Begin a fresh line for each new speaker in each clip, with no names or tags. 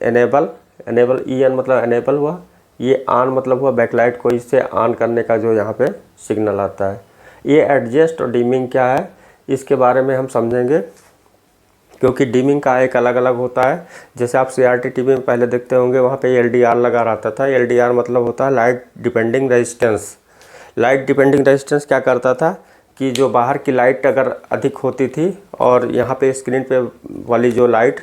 Enable, enable E N मतलब enable हुआ, ये ऑन मतलब हुआ बैकलाइट को इससे ऑन करने का जो यहाँ पे सिग्नल आता है। ये एडजस्ट और डिमिंग क्या है इसके बारे में हम समझेंगे, क्योंकि डिमिंग का एक अलग अलग होता है। जैसे आप CRT टीवी में पहले देखते होंगे, वहाँ पे LDR लगा रहता था। LDR मतलब होता है light depending resistance. Light depending resistance क्या करता था कि जो बाहर की लाइट अगर अधिक होती थी और यहाँ पे स्क्रीन पे वाली जो लाइट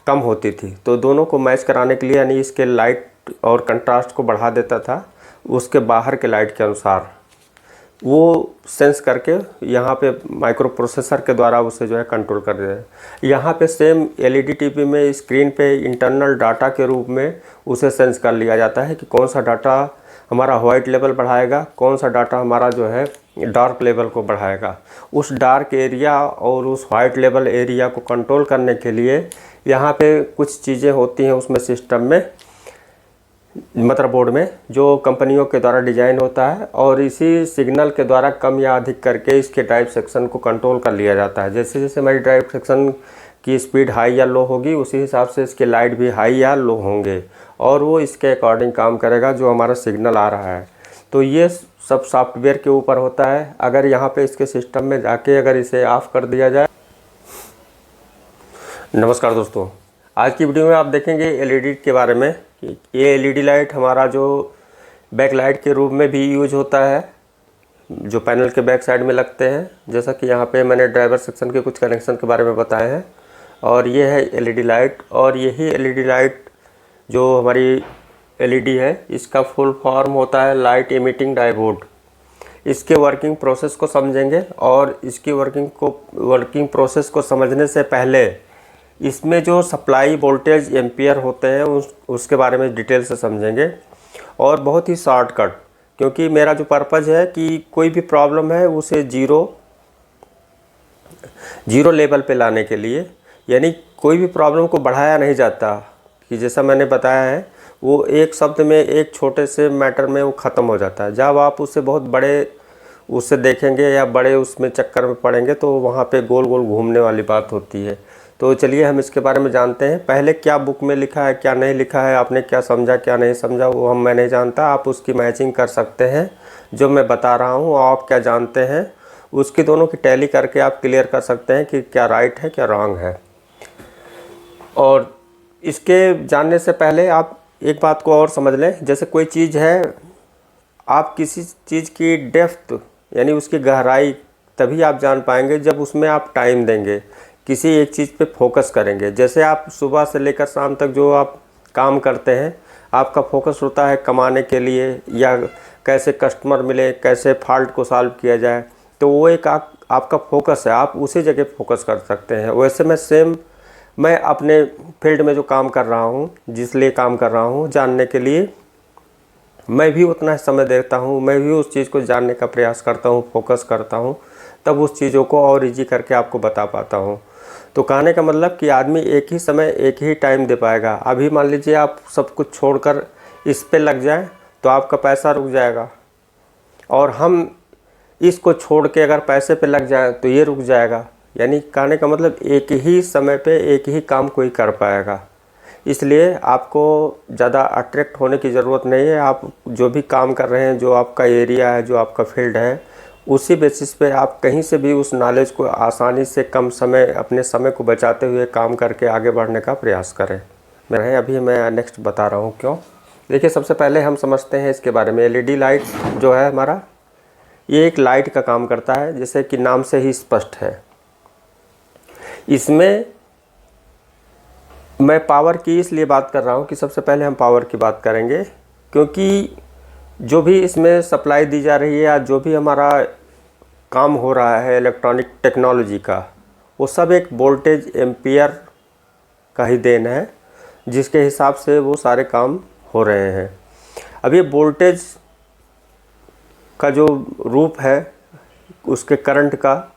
कम होती थी, तो दोनों को मैच कराने के लिए यानी इसके लाइट और कंट्रास्ट को बढ़ा देता था उसके बाहर के लाइट के अनुसार, वो सेंस करके यहाँ पे माइक्रो प्रोसेसर के द्वारा उसे जो है कंट्रोल कर दे। यहाँ पे सेम LED टीवी में स्क्रीन पे इंटरनल डाटा के रूप में उसे सेंस कर लिया जाता है कि कौन सा डाटा हमारा वाइट लेवल बढ़ाएगा, कौन सा डाटा हमारा जो है डार्क लेवल को बढ़ाएगा। उस डार्क एरिया और उस वाइट लेवल एरिया को कंट्रोल करने के लिए यहाँ पे कुछ चीज़ें होती हैं उसमें सिस्टम में, मदरबोर्ड में, जो कंपनियों के द्वारा डिज़ाइन होता है और इसी सिग्नल के द्वारा कम या अधिक करके इसके ड्राइव सेक्शन को कंट्रोल कर लिया जाता है। जैसे जैसे हमारी ड्राइव सेक्शन की स्पीड हाई या लो होगी उसी हिसाब से इसके लाइट भी हाई या लो होंगे और वो इसके अकॉर्डिंग काम करेगा जो हमारा सिग्नल आ रहा है। तो ये सब सॉफ्टवेयर के ऊपर होता है। अगर यहाँ पे इसके सिस्टम में जाके अगर इसे ऑफ कर दिया जाए। नमस्कार दोस्तों, आज की वीडियो में आप देखेंगे LED के बारे में कि ये LED लाइट हमारा जो बैक लाइट के रूप में भी यूज होता है, जो पैनल के बैक साइड में लगते हैं। जैसा कि यहाँ पे मैंने ड्राइवर सेक्शन के कुछ कनेक्शन के बारे में बताए हैं। और ये है LED लाइट, और यही LED लाइट जो हमारी LED है इसका फुल फॉर्म होता है लाइट इमिटिंग डायोड। इसके वर्किंग प्रोसेस को समझेंगे और इसकी वर्किंग प्रोसेस को समझने से पहले इसमें जो सप्लाई वोल्टेज एम्पियर होते हैं उसके बारे में डिटेल से समझेंगे। और बहुत ही शॉर्टकट, क्योंकि मेरा जो पर्पज़ है कि कोई भी प्रॉब्लम है उसे जीरो लेवल पे लाने के लिए, यानी कोई भी प्रॉब्लम को बढ़ाया नहीं जाता कि जैसा मैंने बताया है वो एक शब्द में एक छोटे से मैटर में वो ख़त्म हो जाता है। जब आप उसे बहुत बड़े उससे देखेंगे या बड़े उसमें चक्कर में पड़ेंगे तो वहाँ पे गोल गोल घूमने वाली बात होती है। तो चलिए हम इसके बारे में जानते हैं। पहले क्या बुक में लिखा है क्या नहीं लिखा है, आपने क्या समझा क्या नहीं समझा, वो मैं नहीं जानता। आप उसकी मैचिंग कर सकते हैं जो मैं बता रहा हूँ, आप क्या जानते हैं उसकी दोनों की टैली करके आप क्लियर कर सकते हैं कि क्या राइट है क्या रॉन्ग है। और इसके जानने से पहले आप एक बात को और समझ लें। जैसे कोई चीज़ है, आप किसी चीज़ की डेप्थ यानी उसकी गहराई तभी आप जान पाएंगे जब उसमें आप टाइम देंगे, किसी एक चीज़ पे फोकस करेंगे। जैसे आप सुबह से लेकर शाम तक जो आप काम करते हैं, आपका फोकस होता है कमाने के लिए या कैसे कस्टमर मिले, कैसे फॉल्ट को सॉल्व किया जाए, तो वो एक आपका फोकस है, आप उसी जगह फोकस कर सकते हैं। वैसे मैं अपने फील्ड में जो काम कर रहा हूँ, जिस लिए काम कर रहा हूँ, जानने के लिए मैं भी उतना समय देता हूँ, मैं भी उस चीज़ को जानने का प्रयास करता हूँ, फोकस करता हूँ, तब उस चीज़ों को और ईजी करके आपको बता पाता हूँ। तो कहने का मतलब कि आदमी एक ही समय एक ही टाइम दे पाएगा। अभी मान लीजिए आप सब कुछ छोड़कर इस पे लग जाएं तो आपका पैसा रुक जाएगा, और हम इसको छोड़ के अगर पैसे पे लग जाए तो ये रुक जाएगा। यानी कहने का मतलब एक ही समय पे एक ही काम कोई कर पाएगा। इसलिए आपको ज़्यादा अट्रैक्ट होने की ज़रूरत नहीं है। आप जो भी काम कर रहे हैं, जो आपका एरिया है, जो आपका फील्ड है, उसी बेसिस पे आप कहीं से भी उस नॉलेज को आसानी से कम समय, अपने समय को बचाते हुए काम करके आगे बढ़ने का प्रयास करें। अभी मैं नेक्स्ट बता रहा हूँ क्यों। देखिए, सबसे पहले हम समझते हैं इसके बारे में। LED लाइट जो है हमारा, ये एक लाइट का काम करता है, जैसे कि नाम से ही स्पष्ट है। इसमें मैं पावर की इसलिए बात कर रहा हूँ कि सबसे पहले हम पावर की बात करेंगे, क्योंकि जो भी इसमें सप्लाई दी जा रही है या जो भी हमारा काम हो रहा है इलेक्ट्रॉनिक टेक्नोलॉजी का, वो सब एक वोल्टेज एम्पियर का ही देन है, जिसके हिसाब से वो सारे काम हो रहे हैं। अब ये वोल्टेज का जो रूप है उसके करंट का,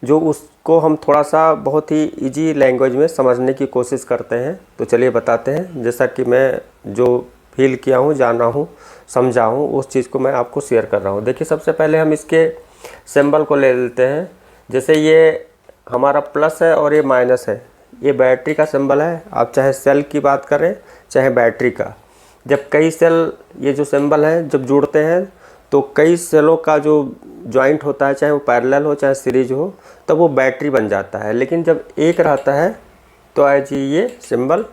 जो उसको हम थोड़ा सा बहुत ही इजी लैंग्वेज में समझने की कोशिश करते हैं। तो चलिए बताते हैं। जैसा कि मैं जो फील किया हूँ, जाना हूँ, समझा हूँ, उस चीज़ को मैं आपको शेयर कर रहा हूँ। देखिए, सबसे पहले हम इसके सिंबल को ले लेते हैं। जैसे ये हमारा प्लस है और ये माइनस है, ये बैटरी का सिंबल है। आप चाहे सेल की बात करें चाहे बैटरी का, जब कई सेल ये जो सिंबल है जब जुड़ते हैं तो कई सेलों का जो जॉइंट होता है, चाहे वो पैरेलल हो चाहे सीरीज हो, तब वो बैटरी बन जाता है। लेकिन जब एक रहता है तो आज ये सिंबल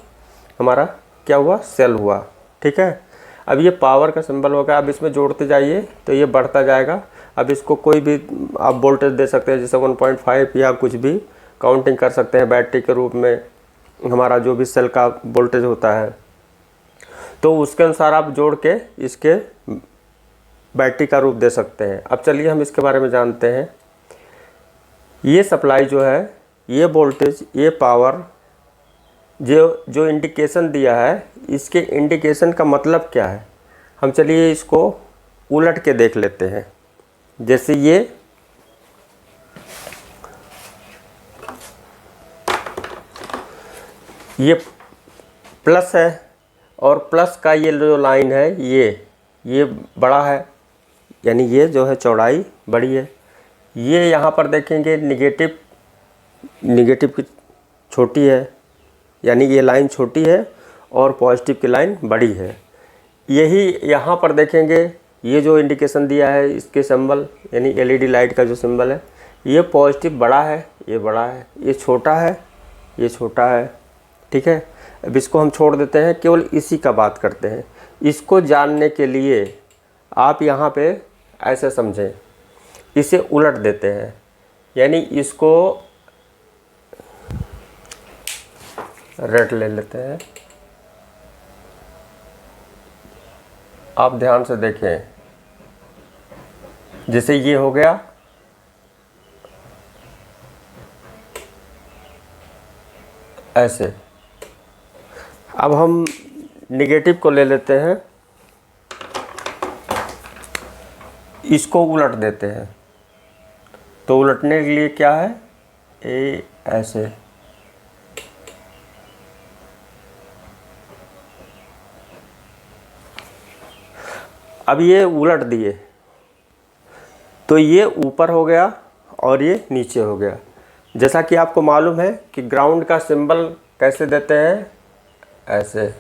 हमारा क्या हुआ, सेल हुआ। ठीक है, अब ये पावर का सिंबल होगा। अब इसमें जोड़ते जाइए तो ये बढ़ता जाएगा। अब इसको कोई भी आप वोल्टेज दे सकते हैं, जैसे 1.5 या कुछ भी काउंटिंग कर सकते हैं बैटरी के रूप में। हमारा जो भी सेल का वोल्टेज होता है तो उसके अनुसार आप जोड़ के इसके बैटरी का रूप दे सकते हैं। अब चलिए हम इसके बारे में जानते हैं। ये सप्लाई जो है, ये वोल्टेज, ये पावर, जो इंडिकेशन दिया है, इसके इंडिकेशन का मतलब क्या है, हम चलिए इसको उलट के देख लेते हैं। जैसे ये प्लस है और प्लस का ये जो लाइन है ये बड़ा है, यानी ये जो है चौड़ाई बड़ी है। ये यहाँ पर देखेंगे निगेटिव की छोटी है, यानी ये लाइन छोटी है और पॉजिटिव की लाइन बड़ी है। यही यहाँ पर देखेंगे, ये जो इंडिकेशन दिया है इसके सिंबल, यानी एलईडी लाइट का जो सिंबल है, ये पॉजिटिव बड़ा है, ये बड़ा है, ये छोटा है, ये छोटा है। ठीक है, अब इसको हम छोड़ देते हैं, केवल इसी का बात करते हैं। इसको जानने के लिए आप यहाँ पे ऐसे समझें, इसे उलट देते हैं, यानी इसको रेड ले लेते हैं। आप ध्यान से देखें, जैसे ये हो गया, ऐसे। अब हम निगेटिव को ले लेते हैं, इसको उलट देते हैं। तो उलटने के लिए क्या है, ऐसे। अब ये उलट दिए तो ये ऊपर हो गया और ये नीचे हो गया। जैसा कि आपको मालूम है कि ग्राउंड का सिंबल कैसे देते हैं, ऐसे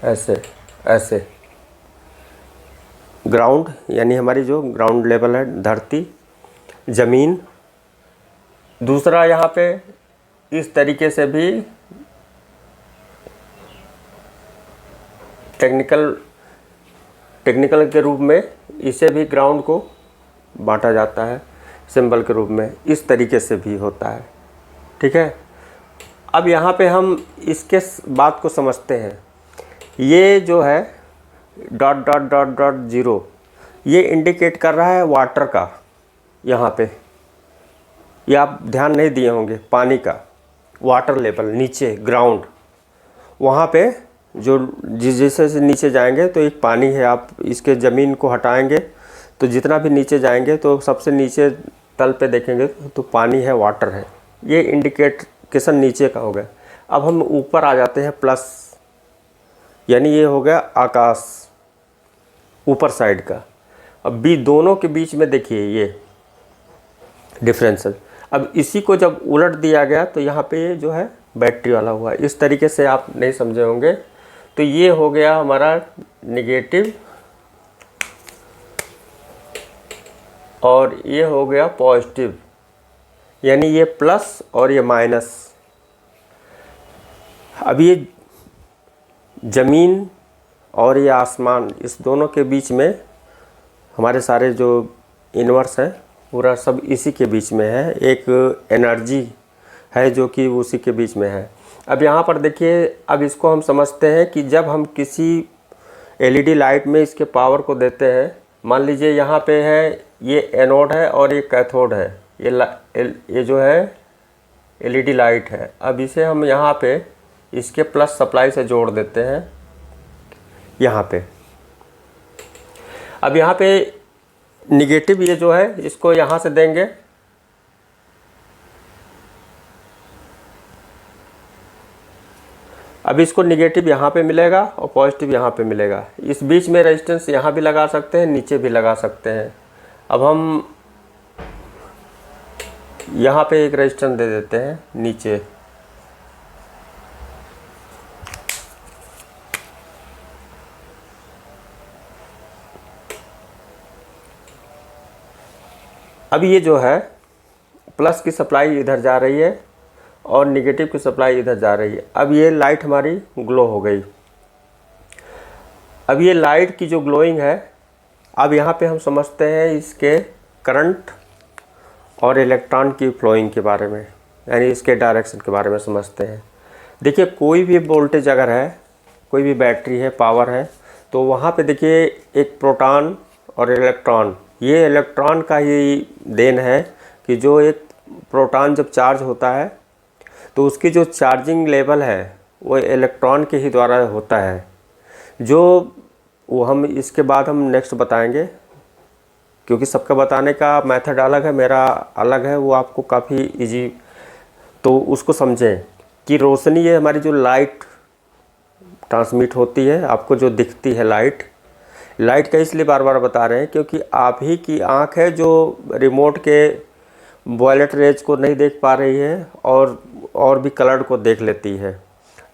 ऐसे ऐसे। ग्राउंड यानी हमारी जो ग्राउंड लेवल है, धरती, ज़मीन। दूसरा यहाँ पे इस तरीके से भी टेक्निकल के रूप में इसे भी ग्राउंड को बांटा जाता है सिंबल के रूप में, इस तरीके से भी होता है। ठीक है, अब यहाँ पे हम इसके बात को समझते हैं। ये जो है dot dot dot dot zero, ये इंडिकेट कर रहा है वाटर का। यहाँ पे ये आप ध्यान नहीं दिए होंगे, पानी का वाटर लेवल नीचे ग्राउंड, वहाँ पे जो जैसे से नीचे जाएंगे तो एक पानी है। आप इसके ज़मीन को हटाएंगे तो जितना भी नीचे जाएंगे तो सबसे नीचे तल पे देखेंगे तो पानी है, वाटर है। ये इंडिकेशन नीचे का हो गया। अब हम ऊपर आ जाते हैं, प्लस, यानी ये हो गया आकाश, ऊपर साइड का। अब दोनों के बीच में देखिए ये डिफरेंशियल। अब इसी को जब उलट दिया गया तो यहाँ पे ये जो है बैटरी वाला हुआ। इस तरीके से आप नहीं समझे होंगे। तो ये हो गया हमारा निगेटिव और ये हो गया पॉजिटिव, यानी ये प्लस और ये माइनस। अब ये ज़मीन और ये आसमान, इस दोनों के बीच में हमारे सारे जो यूनिवर्स हैं पूरा सब इसी के बीच में है। एक एनर्जी है जो कि उसी के बीच में है। अब यहाँ पर देखिए, अब इसको हम समझते हैं कि जब हम किसी एलईडी लाइट में इसके पावर को देते हैं, मान लीजिए यहाँ पे है, ये एनोड है और ये कैथोड है, ये जो है एलईडी लाइट है। अब इसे हम यहाँ पे इसके प्लस सप्लाई से जोड़ देते हैं यहाँ पे। अब यहाँ पे निगेटिव ये जो है इसको यहाँ से देंगे, अब इसको निगेटिव यहाँ पे मिलेगा और पॉजिटिव यहाँ पे मिलेगा। इस बीच में रेजिस्टेंस यहाँ भी लगा सकते हैं, नीचे भी लगा सकते हैं। अब हम यहाँ पे एक रेजिस्टेंस दे देते हैं नीचे। अब ये जो है प्लस की सप्लाई इधर जा रही है और निगेटिव की सप्लाई इधर जा रही है। अब ये लाइट हमारी ग्लो हो गई। अब ये लाइट की जो ग्लोइंग है, अब यहाँ पे हम समझते हैं इसके करंट और इलेक्ट्रॉन की फ्लोइंग के बारे में, यानी इसके डायरेक्शन के बारे में समझते हैं। देखिए कोई भी वोल्टेज अगर है, कोई भी बैटरी है, पावर है, तो वहाँ पे देखिए एक प्रोटॉन और इलेक्ट्रॉन, ये इलेक्ट्रॉन का ही देन है कि जो एक प्रोटॉन जब चार्ज होता है तो उसकी जो चार्जिंग लेवल है वो इलेक्ट्रॉन के ही द्वारा होता है। जो वो हम इसके बाद हम नेक्स्ट बताएंगे, क्योंकि सबका बताने का मेथड अलग है, मेरा अलग है, वो आपको काफ़ी इजी, तो उसको समझें कि रोशनी ये हमारी जो लाइट ट्रांसमिट होती है, आपको जो दिखती है लाइट का इसलिए बार बार बता रहे हैं क्योंकि आप ही की आँख है जो रिमोट के वॉयलेट रेज को नहीं देख पा रही है और भी कलर को देख लेती है।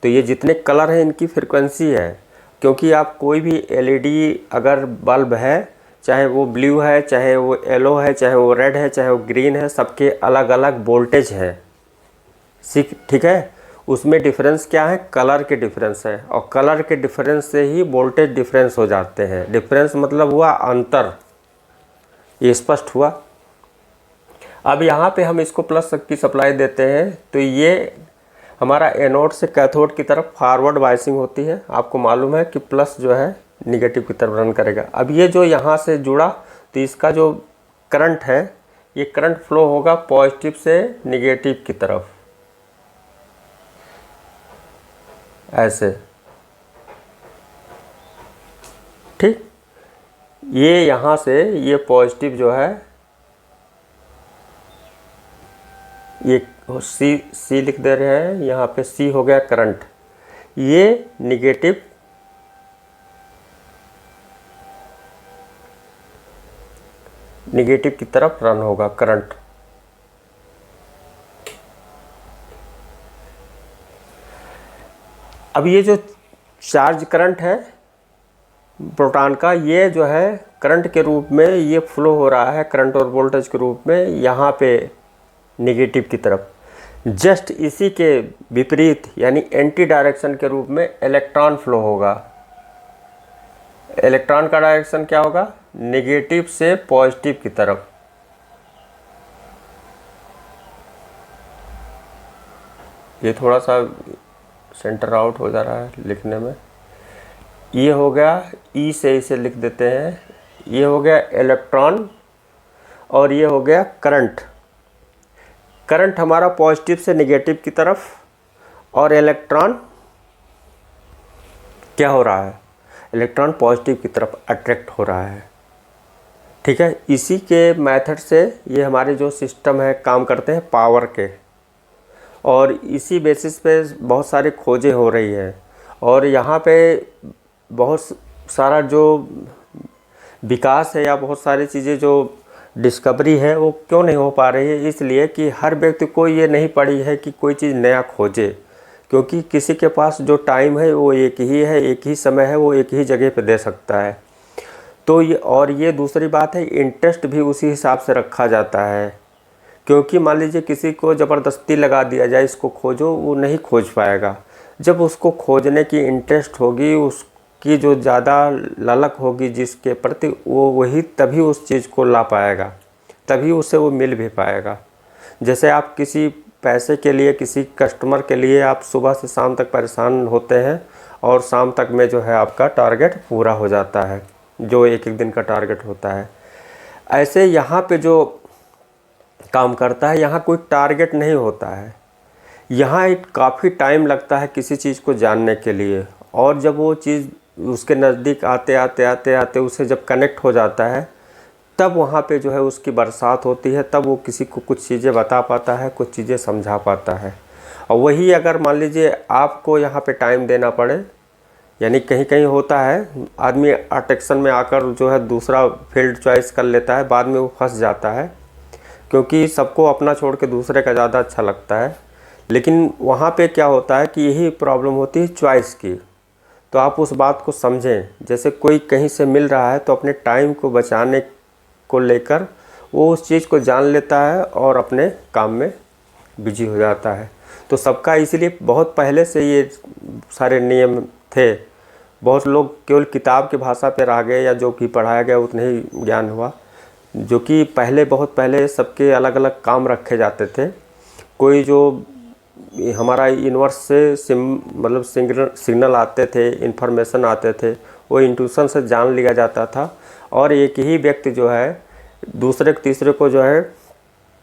तो ये जितने कलर हैं इनकी फ्रिक्वेंसी है, क्योंकि आप कोई भी एलईडी अगर बल्ब है, चाहे वो ब्लू है, चाहे वो येलो है, चाहे वो रेड है, चाहे वो ग्रीन है, सबके अलग अलग वोल्टेज है। ठीक है, उसमें डिफरेंस क्या है? कलर के डिफरेंस है, और कलर के डिफरेंस से ही वोल्टेज डिफरेंस हो जाते हैं। डिफरेंस मतलब हुआ अंतर, ये स्पष्ट हुआ। अब यहाँ पे हम इसको प्लस की सप्लाई देते हैं तो ये हमारा एनोड से कैथोड की तरफ फॉरवर्ड बायसिंग होती है। आपको मालूम है कि प्लस जो है निगेटिव की तरफ रन करेगा। अब ये जो यहाँ से जुड़ा तो इसका जो करंट है, ये करंट फ्लो होगा पॉजिटिव से निगेटिव की तरफ, ऐसे। ठीक, ये यहाँ से ये पॉजिटिव जो है, ये सी लिख दे रहे हैं, यहाँ पे सी हो गया करंट, ये निगेटिव की तरफ रन होगा करंट। अब ये जो चार्ज करंट है प्रोटॉन का, ये जो है करंट के रूप में ये फ्लो हो रहा है, करंट और वोल्टेज के रूप में यहाँ पे निगेटिव की तरफ। जस्ट इसी के विपरीत यानी एंटी डायरेक्शन के रूप में इलेक्ट्रॉन फ्लो होगा। इलेक्ट्रॉन का डायरेक्शन क्या होगा? निगेटिव से पॉजिटिव की तरफ। ये थोड़ा सा सेंटर आउट हो जा रहा है लिखने में। ये हो गया, ई से इसे लिख देते हैं, ये हो गया इलेक्ट्रॉन और ये हो गया करंट। करंट हमारा पॉजिटिव से नेगेटिव की तरफ, और इलेक्ट्रॉन क्या हो रहा है? इलेक्ट्रॉन पॉजिटिव की तरफ अट्रैक्ट हो रहा है। ठीक है, इसी के मेथड से ये हमारे जो सिस्टम है काम करते हैं पावर के, और इसी बेसिस पे बहुत सारी खोजें हो रही है। और यहाँ पे बहुत सारा जो विकास है या बहुत सारी चीज़ें जो डिस्कवरी है वो क्यों नहीं हो पा रही है? इसलिए कि हर व्यक्ति को ये नहीं पड़ी है कि कोई चीज़ नया खोजे, क्योंकि किसी के पास जो टाइम है वो एक ही है, एक ही समय है, वो एक ही जगह पे दे सकता है। तो ये दूसरी बात है, इंटरेस्ट भी उसी हिसाब से रखा जाता है। क्योंकि मान लीजिए किसी को ज़बरदस्ती लगा दिया जाए इसको खोजो, वो नहीं खोज पाएगा। जब उसको खोजने की इंटरेस्ट होगी, उसकी जो ज़्यादा ललक होगी जिसके प्रति, वो वही तभी उस चीज़ को ला पाएगा, तभी उसे वो मिल भी पाएगा। जैसे आप किसी पैसे के लिए, किसी कस्टमर के लिए आप सुबह से शाम तक परेशान होते हैं और शाम तक में जो है आपका टारगेट पूरा हो जाता है, जो एक एक दिन का टारगेट होता है। ऐसे यहाँ पे जो काम करता है, यहाँ कोई टारगेट नहीं होता है। यहाँ एक काफ़ी टाइम लगता है किसी चीज़ को जानने के लिए, और जब वो चीज़ उसके नज़दीक आते आते उसे जब कनेक्ट हो जाता है, तब वहाँ पे जो है उसकी बरसात होती है, तब वो किसी को कुछ चीज़ें बता पाता है, कुछ चीज़ें समझा पाता है। और वही अगर मान लीजिए आपको यहाँ पे टाइम देना पड़े, यानी कहीं कहीं होता है आदमी अट्रैक्शन में आकर जो है दूसरा फील्ड चॉइस कर लेता है, बाद में वो फंस जाता है। क्योंकि सबको अपना छोड़ के दूसरे का ज़्यादा अच्छा लगता है। लेकिन वहाँ पे क्या होता है कि यही प्रॉब्लम होती है चॉइस की। तो आप उस बात को समझें, जैसे कोई कहीं से मिल रहा है तो अपने टाइम को बचाने को लेकर वो उस चीज़ को जान लेता है और अपने काम में बिजी हो जाता है। तो सबका इसीलिए बहुत पहले से ये सारे नियम थे। बहुत लोग केवल किताब की भाषा पे रह गए या जो कि पढ़ाया गया उतने ही ज्ञान हुआ, जो कि पहले बहुत पहले सबके अलग अलग काम रखे जाते थे। कोई जो हमारा यूनिवर्स से मतलब सिग्नल आते थे, इन्फॉर्मेशन आते थे, वो इंट्यूशन से जान लिया जाता था और एक ही व्यक्ति जो है दूसरे तीसरे को जो है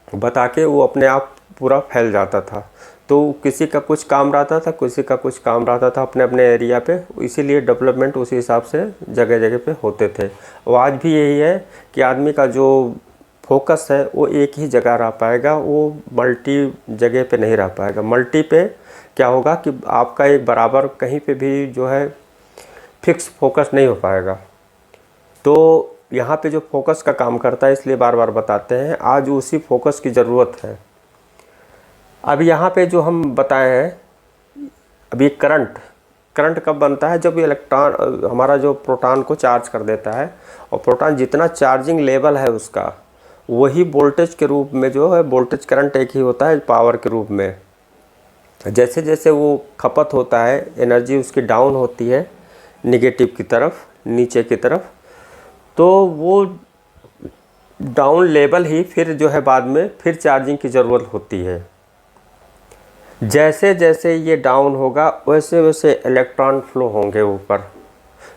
बता के वो अपने आप पूरा फैल जाता था। तो किसी का कुछ काम रहता था, किसी का कुछ काम रहता था अपने अपने एरिया पे, इसीलिए डेवलपमेंट उसी हिसाब से जगह जगह पे होते थे। और आज भी यही है कि आदमी का जो फोकस है वो एक ही जगह रह पाएगा, वो मल्टी जगह पे नहीं रह पाएगा। मल्टी पे क्या होगा कि आपका एक बराबर कहीं पे भी जो है फिक्स फोकस नहीं हो पाएगा। तो यहाँ पे जो फोकस का काम करता है, इसलिए बार बार बताते हैं, आज उसी फोकस की ज़रूरत है। अब यहाँ पे जो हम बताए हैं, अभी करंट कब बनता है? जब इलेक्ट्रॉन हमारा जो प्रोटॉन को चार्ज कर देता है, और प्रोटॉन जितना चार्जिंग लेवल है उसका, वही वोल्टेज के रूप में जो है, वोल्टेज करंट एक ही होता है पावर के रूप में। जैसे जैसे वो खपत होता है, एनर्जी उसकी डाउन होती है निगेटिव की तरफ, नीचे की तरफ, तो वो डाउन लेवल ही फिर जो है बाद में फिर चार्जिंग की ज़रूरत होती है। जैसे जैसे ये डाउन होगा वैसे वैसे इलेक्ट्रॉन फ्लो होंगे ऊपर,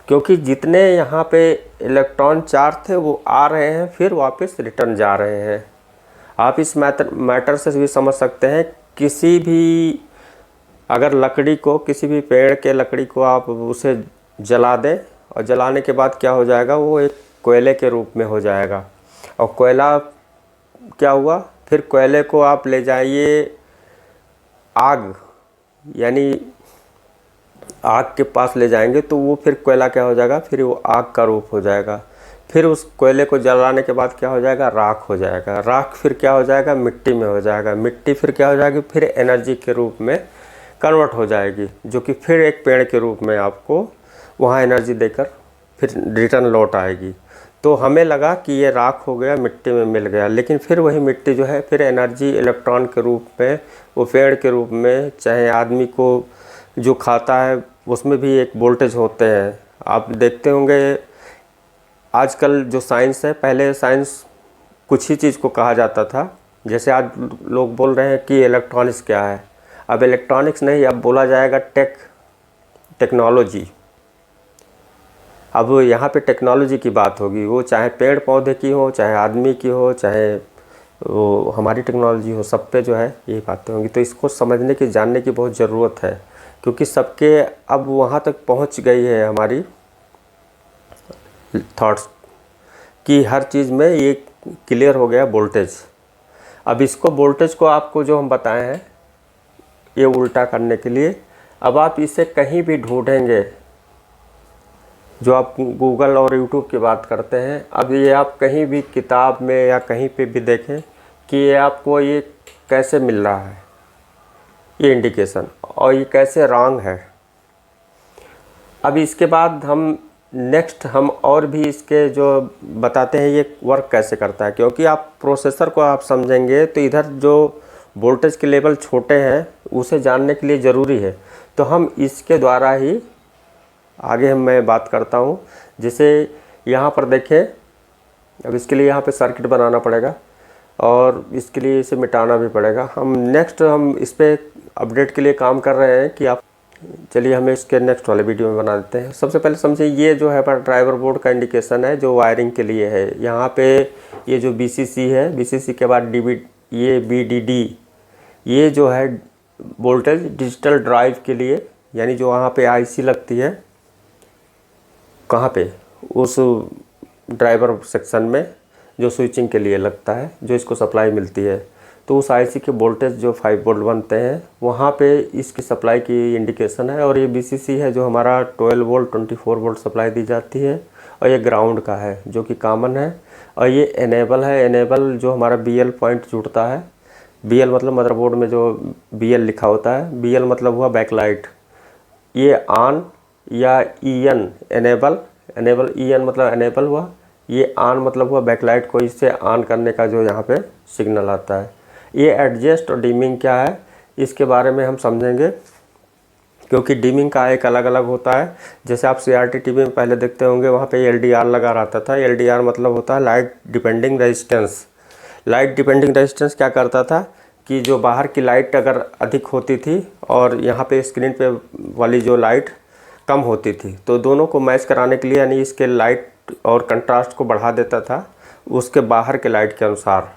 क्योंकि जितने यहाँ पे इलेक्ट्रॉन चार्ज थे वो आ रहे हैं, फिर वापस रिटर्न जा रहे हैं। आप इस मैटर से भी समझ सकते हैं, किसी भी अगर लकड़ी को, किसी भी पेड़ के लकड़ी को आप उसे जला दें और जलाने के बाद क्या हो जाएगा, वो एक कोयले के रूप में हो जाएगा। और कोयला क्या हुआ, फिर कोयले को आप ले जाइए आग, यानी आग के पास ले जाएंगे तो वो फिर कोयला क्या हो जाएगा, फिर वो आग का रूप हो जाएगा। फिर उस कोयले को जलाने के बाद क्या हो जाएगा, राख हो जाएगा। राख फिर क्या हो जाएगा, मिट्टी में हो जाएगा। मिट्टी फिर क्या हो जाएगी, फिर एनर्जी के रूप में कन्वर्ट हो जाएगी, जो कि फिर एक पेड़ के रूप में आपको वहाँ एनर्जी देकर फिर रिटर्न लौट आएगी। तो हमें लगा कि ये राख हो गया, मिट्टी में मिल गया, लेकिन फिर वही मिट्टी जो है फिर एनर्जी इलेक्ट्रॉन के रूप में, वो पेड़ के रूप में, चाहे आदमी को जो खाता है उसमें भी एक वोल्टेज होते हैं। आप देखते होंगे आजकल जो साइंस है, पहले साइंस कुछ ही चीज़ को कहा जाता था। जैसे आज लोग बोल रहे हैं कि इलेक्ट्रॉनिक्स क्या है, अब इलेक्ट्रॉनिक्स नहीं, अब बोला जाएगा टेक्नोलॉजी। अब यहाँ पे टेक्नोलॉजी की बात होगी, वो चाहे पेड़ पौधे की हो, चाहे आदमी की हो, चाहे वो हमारी टेक्नोलॉजी हो, सब पे जो है यही बातें होंगी। तो इसको समझने की, जानने की बहुत ज़रूरत है, क्योंकि सबके अब वहाँ तक पहुँच गई है हमारी थॉट्स कि हर चीज़ में ये क्लियर हो गया वोल्टेज। अब इसको वोल्टेज को आपको जो हम बताए हैं ये उल्टा करने के लिए, अब आप इसे कहीं भी ढूंढेंगे, जो आप गूगल और यूट्यूब की बात करते हैं, अब ये आप कहीं भी किताब में या कहीं पे भी देखें कि ये आपको ये कैसे मिल रहा है, ये इंडिकेशन, और ये कैसे रॉन्ग है। अब इसके बाद हम नेक्स्ट हम और भी इसके जो बताते हैं ये वर्क कैसे करता है, क्योंकि आप प्रोसेसर को आप समझेंगे तो इधर जो वोल्टेज के लेवल छोटे हैं उसे जानने के लिए ज़रूरी है। तो हम इसके द्वारा ही आगे मैं बात करता हूँ। जैसे यहाँ पर देखें, अब इसके लिए यहाँ पे सर्किट बनाना पड़ेगा और इसके लिए इसे मिटाना भी पड़ेगा। हम इस पर अपडेट के लिए काम कर रहे हैं कि आप चलिए हमें इसके नेक्स्ट वाले वीडियो में बना देते हैं। सबसे पहले समझिए, ये जो है ड्राइवर बोर्ड का इंडिकेशन है जो वायरिंग के लिए है। यहाँ पे ये जो BCC है, BCC के बाद ये VDD, ये जो है वोल्टेज डिजिटल ड्राइव के लिए, यानी जो वहाँ पे IC लगती है, कहाँ पे, उस ड्राइवर सेक्शन में जो स्विचिंग के लिए लगता है, जो इसको सप्लाई मिलती है, तो उस IC के वोल्टेज जो 5 वोल्ट बनते हैं वहाँ पे इसकी सप्लाई की इंडिकेशन है। और ये BCC है जो हमारा 12 वोल्ट 24 वोल्ट सप्लाई दी जाती है, और ये ग्राउंड का है जो कि कॉमन है। और ये इनेबल है। इनेबल जो हमारा BL पॉइंट जुड़ता है, BL मतलब मदरबोर्ड में जो BL लिखा होता है, BL मतलब हुआ बैकलाइट। ये ऑन या EN इनेबल, EN मतलब इनेबल हुआ, ये ऑन मतलब हुआ बैकलाइट को इससे ऑन करने का जो यहाँ पे सिग्नल आता है। ये एडजस्ट और डिमिंग क्या है इसके बारे में हम समझेंगे, क्योंकि डिमिंग का एक अलग अलग होता है। जैसे आप CRT टीवी में पहले देखते होंगे, वहाँ पे LDR लगा रहता था। LDR मतलब होता है light depending resistance. Light depending resistance क्या करता था कि जो बाहर की लाइट अगर अधिक होती थी और यहाँ पे स्क्रीन पे वाली जो लाइट कम होती थी, तो दोनों को मैच कराने के लिए यानी इसके लाइट और कंट्रास्ट को बढ़ा देता था उसके बाहर के लाइट के अनुसार।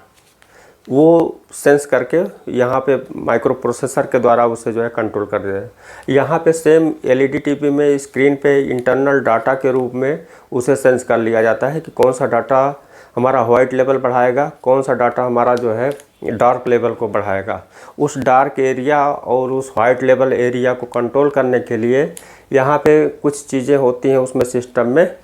वो सेंस करके यहाँ पे माइक्रो प्रोसेसर के द्वारा उसे जो है कंट्रोल कर दे। यहाँ पे सेम LED टीवी में स्क्रीन पे इंटरनल डाटा के रूप में उसे सेंस कर लिया जाता है कि कौन सा डाटा हमारा वाइट लेवल बढ़ाएगा, कौन सा डाटा हमारा जो है डार्क लेवल को बढ़ाएगा। उस डार्क एरिया और उस वाइट लेवल एरिया को कंट्रोल करने के लिए यहाँ पे कुछ चीज़ें होती हैं उसमें सिस्टम में,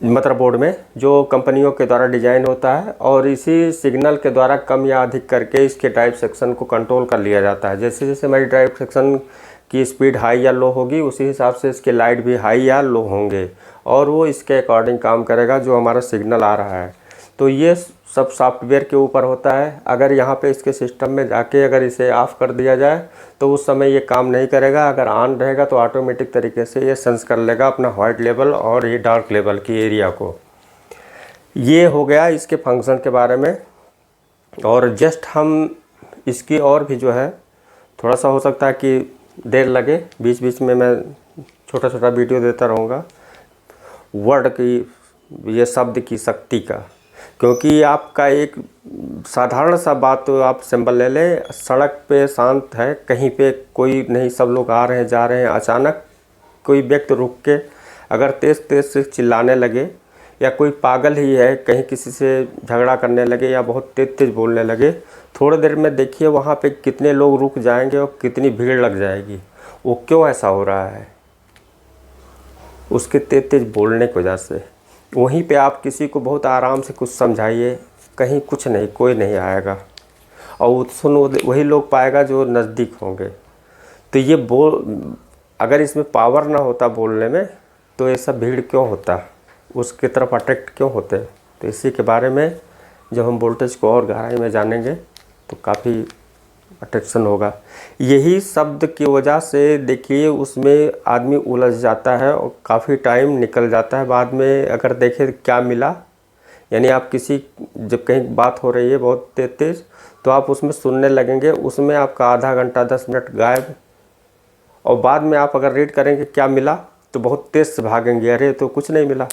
मदरबोर्ड में, जो कंपनियों के द्वारा डिज़ाइन होता है, और इसी सिग्नल के द्वारा कम या अधिक करके इसके ड्राइव सेक्शन को कंट्रोल कर लिया जाता है। जैसे जैसे हमारी ड्राइव सेक्शन की स्पीड हाई या लो होगी उसी हिसाब से इसके लाइट भी हाई या लो होंगे और वो इसके अकॉर्डिंग काम करेगा जो हमारा सिग्नल आ रहा है। तो ये सब सॉफ्टवेयर के ऊपर होता है। अगर यहाँ पे इसके सिस्टम में जाके अगर इसे ऑफ़ कर दिया जाए तो उस समय ये काम नहीं करेगा। अगर ऑन रहेगा तो ऑटोमेटिक तरीके से ये सेंस कर लेगा अपना वाइट लेवल और ये डार्क लेवल की एरिया को। ये हो गया इसके फंक्शन के बारे में। और जस्ट हम इसकी और भी जो है थोड़ा सा हो सकता है कि देर लगे, बीच बीच में मैं छोटा छोटा वीडियो देता रहूँगा वर्ड की, ये शब्द की शक्ति का। क्योंकि आपका एक साधारण सा बात तो आप सिंबल ले लें, सड़क पे शांत है, कहीं पे कोई नहीं, सब लोग आ रहे हैं जा रहे हैं, अचानक कोई व्यक्ति रुक के अगर तेज़ तेज़ से चिल्लाने लगे या कोई पागल ही है कहीं किसी से झगड़ा करने लगे या बहुत तेज़ तेज़ बोलने लगे, थोड़ी देर में देखिए वहाँ पे कितने लोग रुक जाएंगे और कितनी भीड़ लग जाएगी। वो क्यों ऐसा हो रहा है? उसके तेज़ तेज़ बोलने की वजह से। वहीं पे आप किसी को बहुत आराम से कुछ समझाइए, कहीं कुछ नहीं, कोई नहीं आएगा और सुन वही लोग पाएगा जो नज़दीक होंगे। तो ये अगर इसमें पावर ना होता बोलने में तो ऐसा भीड़ क्यों होता, उसकी तरफ अट्रैक्ट क्यों होते। तो इसी के बारे में जब हम वोल्टेज को और गहराई में जानेंगे तो काफ़ी अट्रैक्शन होगा। यही शब्द की वजह से देखिए उसमें आदमी उलझ जाता है और काफ़ी टाइम निकल जाता है। बाद में अगर देखें क्या मिला, यानी आप किसी जब कहीं बात हो रही है बहुत तेज़ तो आप उसमें सुनने लगेंगे, उसमें आपका आधा घंटा 10 मिनट गायब, और बाद में आप अगर रीड करेंगे क्या मिला तो बहुत तेज़ से भागेंगे, अरे तो कुछ नहीं मिला।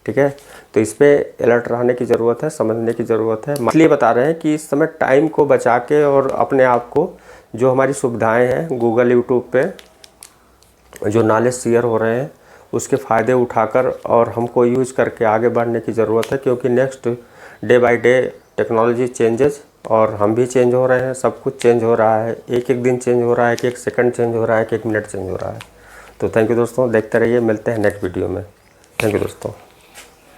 ठीक है, तो इस पर अलर्ट रहने की ज़रूरत है, समझने की ज़रूरत है। इसलिए बता रहे हैं कि इस समय टाइम को बचा के और अपने आप को, जो हमारी सुविधाएं हैं गूगल यूट्यूब पे जो नॉलेज शेयर हो रहे हैं उसके फ़ायदे उठाकर और हमको यूज़ करके आगे बढ़ने की ज़रूरत है। क्योंकि next day by day technology changes और हम भी चेंज हो रहे हैं, सब कुछ चेंज हो रहा है, एक एक दिन चेंज हो रहा है, एक सेकंड चेंज हो रहा है, एक मिनट चेंज हो रहा है। तो थैंक यू दोस्तों, देखते रहिए, मिलते हैं नेक्स्ट वीडियो में। थैंक यू दोस्तों।